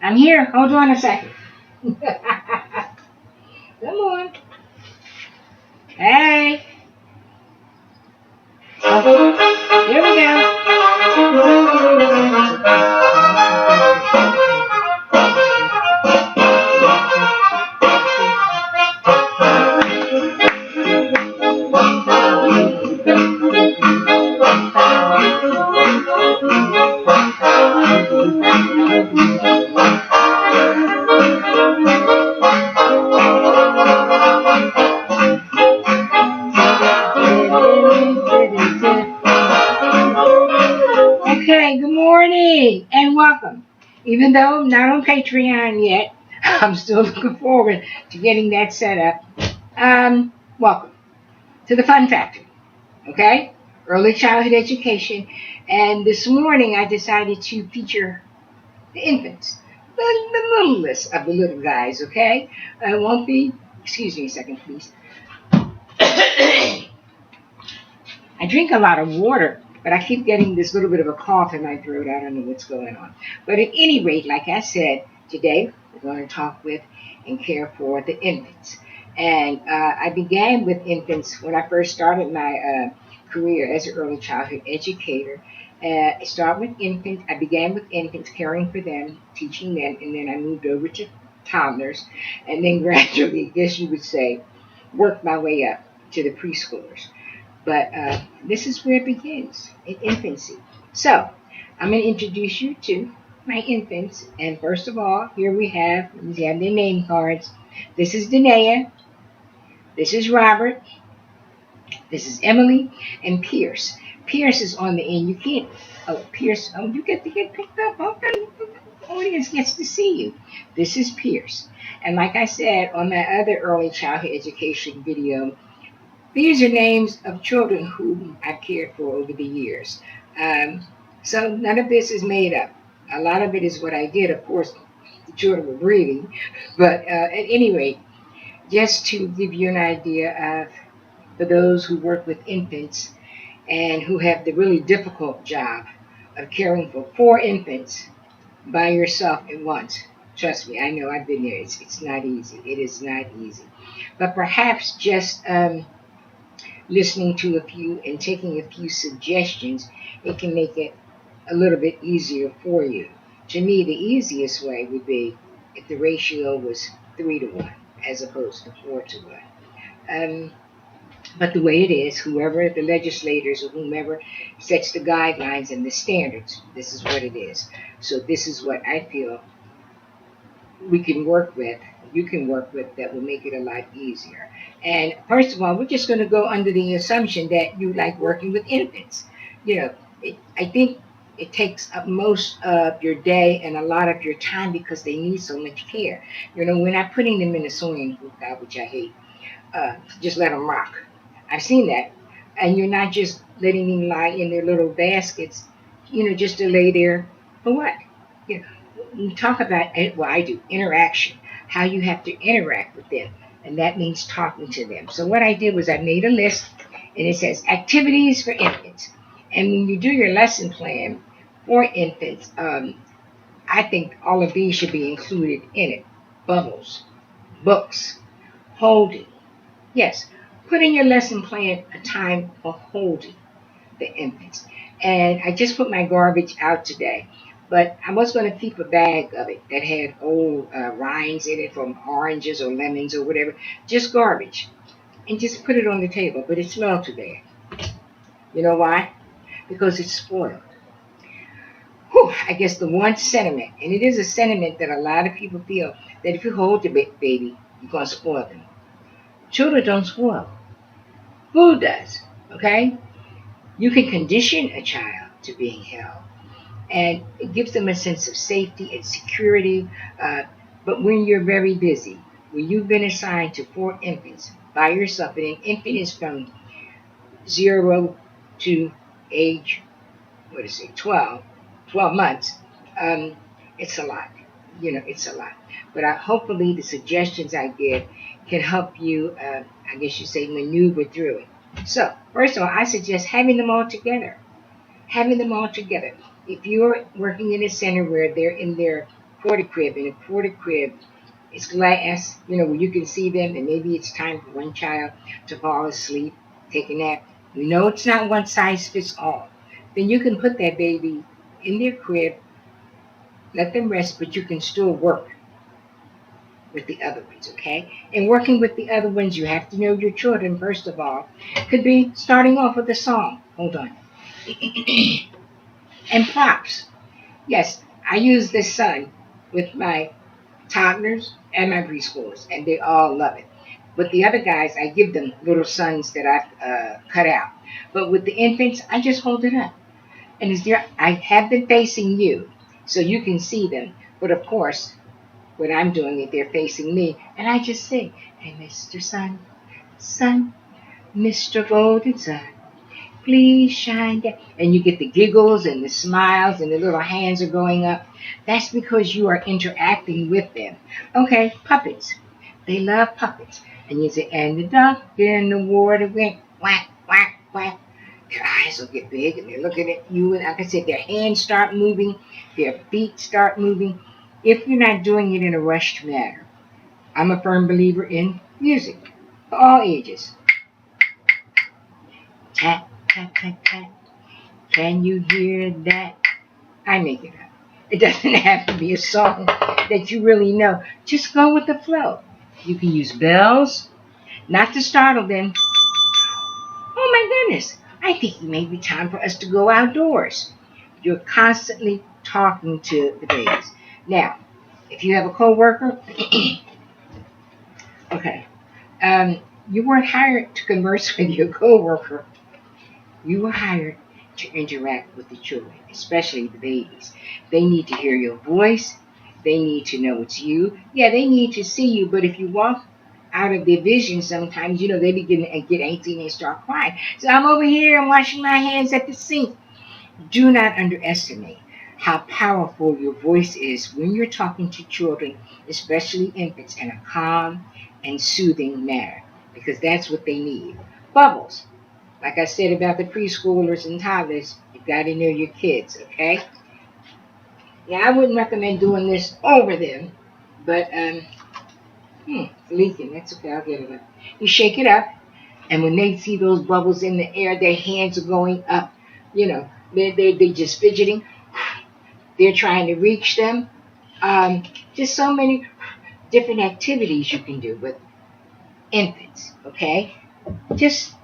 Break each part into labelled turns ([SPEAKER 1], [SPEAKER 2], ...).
[SPEAKER 1] I'm here. Hold on a second. Come on. Hey. Here we Okay, good morning and welcome. Even though I'm not on Patreon yet, I'm still looking forward to getting that set up. Welcome to the Fun Factory, okay? Early childhood education. And this morning I decided to feature the infants, the littlest of the little guys, okay? I won't be, excuse me a second, please. I drink a lot of water, but I keep getting this little bit of a cough in my throat. I don't know what's going on. But at any rate, like I said, today we're going to talk with and care for the infants. And I began with infants when I first started my career as an early childhood educator. I began with infants, caring for them, teaching them, and then I moved over to toddlers, and then gradually, I guess you would say, worked my way up to the preschoolers. But this is where it begins, in infancy. So, I'm going to introduce you to my infants. And first of all, here we have their name cards. This is Danae. This is Robert. This is Emily. And Pierce. Pierce is on the end. You can't, Pierce, you get to get picked up. Okay, the audience gets to see you. This is Pierce. And like I said on my other early childhood education video, these are names of children whom I've cared for over the years. So none of this is made up. A lot of it is what I did. Of course, the children were breathing. But at any rate, just to give you an idea of, for those who work with infants and who have the really difficult job of caring for 4 infants by yourself at once. Trust me, I know I've been there. It's not easy. It is not easy. But perhaps just listening to a few and taking a few suggestions, it can make it a little bit easier for you. To me, the easiest way would be if the ratio was 3 to 1 as opposed to 4 to 1. But the way it is, whoever the legislators or whomever sets the guidelines and the standards, this is what it is. So this is what I feel we can work with, you can work with, that will make it a lot easier. And first of all, we're just going to go under the assumption that you like working with infants. I think it takes up most of your day and a lot of your time because they need so much care. We're not putting them in a swimming pool, which I hate. Just let them rock. I've seen that. And you're not just letting them lie in their little baskets, just to lay there for what? You know, we talk about, well, I do, interaction, how you have to interact with them. And that means talking to them. So what I did was I made a list, and it says activities for infants. And when you do your lesson plan for infants, I think all of these should be included in it. Bubbles, books, holding. Yes, put in your lesson plan a time for holding the infants. And I just put my garbage out today. But I was going to keep a bag of it that had old rinds in it from oranges or lemons or whatever. Just garbage. And just put it on the table. But it smelled too bad. You know why? Because it's spoiled. Whew, I guess the one sentiment, and it is a sentiment that a lot of people feel, that if you hold the baby, you're going to spoil them. Children don't spoil. Food does. Okay? You can condition a child to being held. And it gives them a sense of safety and security. But when you're very busy, when you've been assigned to 4 infants by yourself, and an infant is from 0 to age, 12 months, it's a lot. It's a lot. But hopefully the suggestions I give can help you, I guess you say, maneuver through it. So, first of all, I suggest having them all together. Having them all together. If you're working in a center where they're in their quarter crib. In a quarter crib, it's glass, where you can see them, and maybe it's time for one child to fall asleep, take a nap. You know it's not one size fits all. Then you can put that baby in their crib, let them rest, but you can still work with the other ones, okay? And working with the other ones, you have to know your children, first of all. Could be starting off with a song. Hold on. And props. Yes, I use this sun with my toddlers and my preschoolers, and they all love it. With the other guys, I give them little suns that I've cut out. But with the infants, I just hold it up. And I have them facing you, so you can see them. But of course, when I'm doing it, they're facing me, and I just sing, "Hey, Mr. Sun, Sun, Mr. Golden Sun, please shine down." And you get the giggles and the smiles, and the little hands are going up. That's because you are interacting with them. Okay, puppets. They love puppets. And you say, "And the duck in the water went whack, whack, whack." Their eyes will get big, and they're looking at you. And like I said, their hands start moving, their feet start moving. If you're not doing it in a rushed manner, I'm a firm believer in music for all ages. Tap, tap, tap, tap. Can you hear that? I make it up. It doesn't have to be a song that you really know. Just go with the flow. You can use bells, not to startle them. "Oh my goodness, I think it may be time for us to go outdoors." You're constantly talking to the babies. Now, if you have a coworker, okay, you weren't hired to converse with your coworker. You were hired to interact with the children, especially the babies. They need to hear your voice. They need to know it's you. Yeah, they need to see you, but if you walk out of their vision sometimes, they begin to get antsy and they start crying. So I'm over here, I'm washing my hands at the sink. Do not underestimate how powerful your voice is when you're talking to children, especially infants, in a calm and soothing manner, because that's what they need. Bubbles. Like I said about the preschoolers and toddlers, you got to know your kids, okay? Yeah, I wouldn't recommend doing this over them, but it's leaking. That's okay. I'll get it up. You shake it up, and when they see those bubbles in the air, their hands are going up. They're just fidgeting. They're trying to reach them. Just so many different activities you can do with infants. Okay, just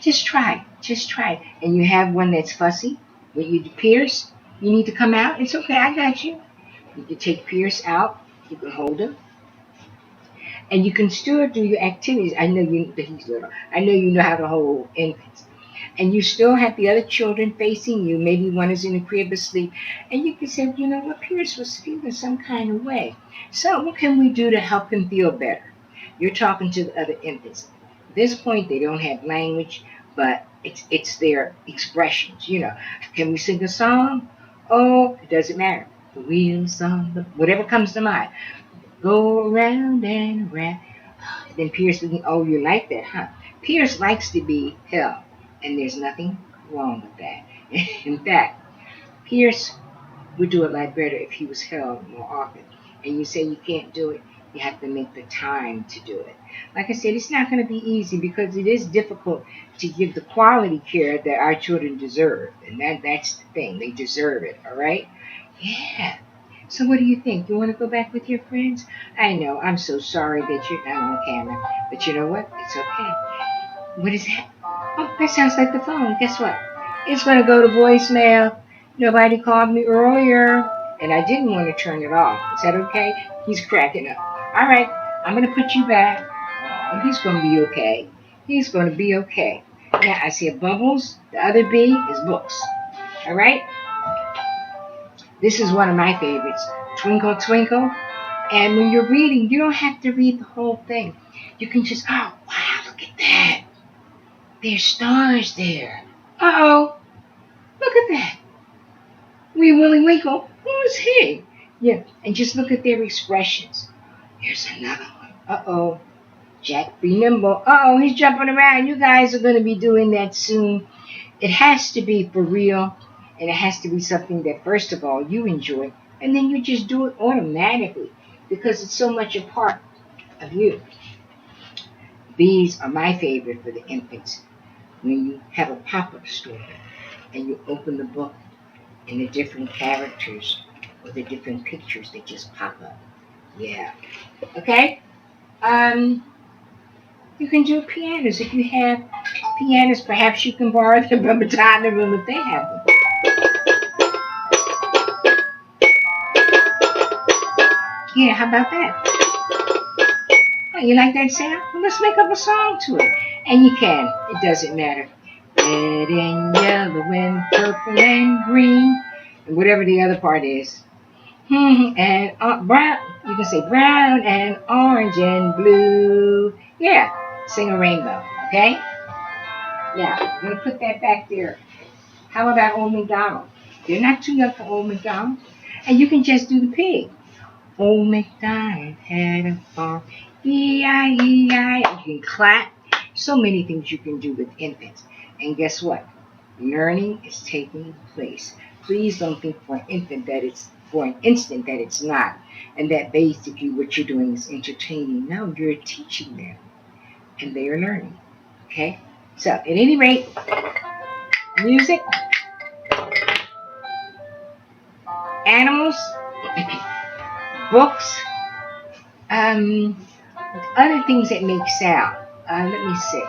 [SPEAKER 1] try. Just try. And you have one that's fussy. When you Pierce, you need to come out. It's okay. I got you. You can take Pierce out. You can hold him. And you can still do your activities. I know he's little. I know you know how to hold infants. And you still have the other children facing you. Maybe one is in the crib asleep. And you can say, what, Pierce was feeling some kind of way. So what can we do to help him feel better? You're talking to the other infants. At this point, they don't have language, but it's their expressions. Can we sing a song? Oh, it doesn't matter. The wheels on the, whatever comes to mind. Go around and around. Then Pierce thinking, "Oh, you like that, huh?" Pierce likes to be held, and there's nothing wrong with that. In fact, Pierce would do it a lot better if he was held more often. And you say you can't do it, you have to make the time to do it. Like I said, it's not going to be easy because it is difficult to give the quality care that our children deserve. And that's the thing. They deserve it, all right? Yeah. So what do you think? You want to go back with your friends? I know. I'm so sorry that you're not on camera. But you know what? It's okay. What is that? Oh, that sounds like the phone. Guess what? It's going to go to voicemail. Nobody called me earlier. And I didn't want to turn it off. Is that okay? He's cracking up. All right. I'm going to put you back. Oh, he's going to be okay. He's going to be okay. Now, I see bubbles. The other B is books. All right? This is one of my favorites, Twinkle Twinkle. And when you're reading, you don't have to read the whole thing. You can just, oh, wow, look at that. There's stars there. Uh-oh, look at that. Wee Willie Winkle, who's he? Yeah, and just look at their expressions. Here's another one. Uh-oh, Jack be nimble. Uh-oh, he's jumping around. You guys are going to be doing that soon. It has to be for real. And it has to be something that, first of all, you enjoy, And then you just do it automatically because it's so much a part of you. These are my favorite for the infants. When you have a pop-up store and you open the book and the different characters or the different pictures that just pop up. Yeah. Okay? You can do pianos. If you have pianos, perhaps you can borrow them from a time room if they have them. Yeah, how about that? Oh, you like that sound? Well, let's make up a song to it. And you can. It doesn't matter. Red and yellow and purple and green. And whatever the other part is. And brown. You can say brown and orange and blue. Yeah. Sing a rainbow. Okay? Yeah. I'm going to put that back there. How about Old MacDonald? You're not too young for Old MacDonald. And you can just do the pig. Old MacDonald had a farm. E-I-E-I. You can clap. So many things you can do with infants. And guess what? Learning is taking place. Please don't think for an infant that it's for an instant that it's not. And that basically what you're doing is entertaining. No, you're teaching them. And they are learning. Okay? So at any rate, music, animals, books, other things that make sound. Let me see.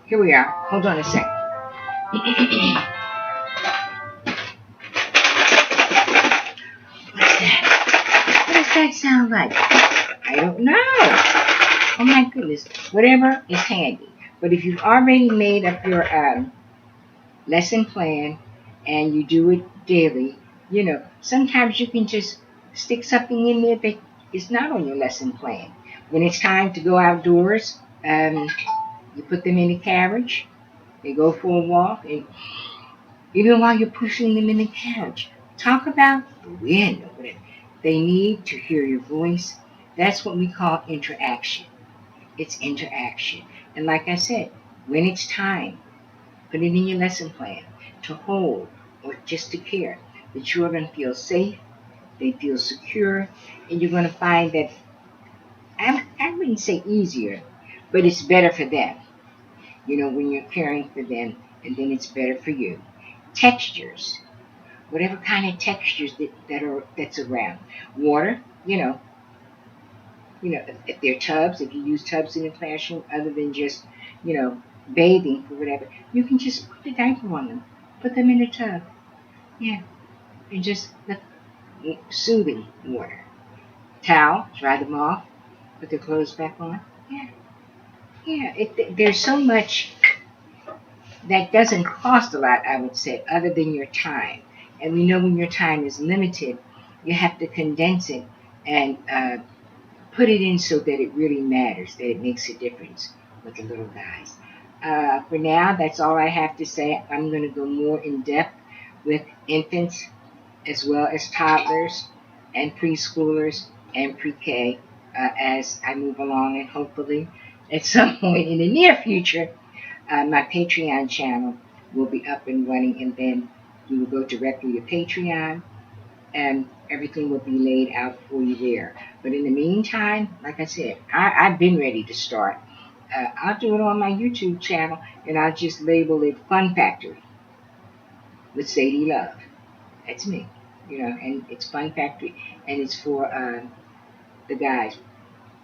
[SPEAKER 1] Here we are. Hold on a second. What's that? What does that sound like? I don't know. Oh my goodness. Whatever is handy. But if you've already made up your lesson plan and you do it daily, sometimes you can just stick something in there that is not on your lesson plan. When it's time to go outdoors, you put them in a carriage, they go for a walk, and even while you're pushing them in the carriage, talk about the wind or whatever. They need to hear your voice. That's what we call interaction. It's interaction. And like I said, when it's time, put it in your lesson plan to hold or just to care. The children feel safe, they feel secure, and you're going to find that, I wouldn't say easier, but it's better for them, when you're caring for them, and then it's better for you. Textures, whatever kind of textures that's around. Water, if they're tubs, if you use tubs in the classroom, other than just, bathing or whatever, you can just put the diaper on them, put them in the tub, yeah, and just let soothing water. Towel, dry them off, put their clothes back on. Yeah, yeah. There's so much that doesn't cost a lot, I would say, other than your time. And we know when your time is limited, you have to condense it and put it in so that it really matters, that it makes a difference with the little guys. For now, that's all I have to say. I'm going to go more in depth with infants as well as toddlers and preschoolers and pre-K as I move along, and hopefully at some point in the near future, my Patreon channel will be up and running, and then you will go directly to Patreon and everything will be laid out for you there. But in the meantime, like I said, I've been ready to start. I'll do it on my YouTube channel, and I'll just label it Fun Factory with Sadie Love. That's me, and it's Fun Factory, and it's for the guys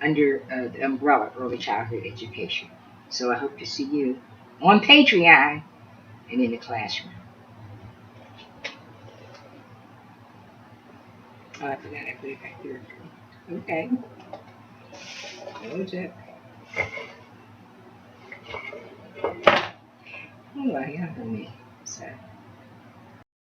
[SPEAKER 1] under the umbrella Early Childhood Education. So I hope to see you on Patreon and in the classroom. Oh, I forgot I put it back there. Okay. Hold it. Oh, yeah, for me. So.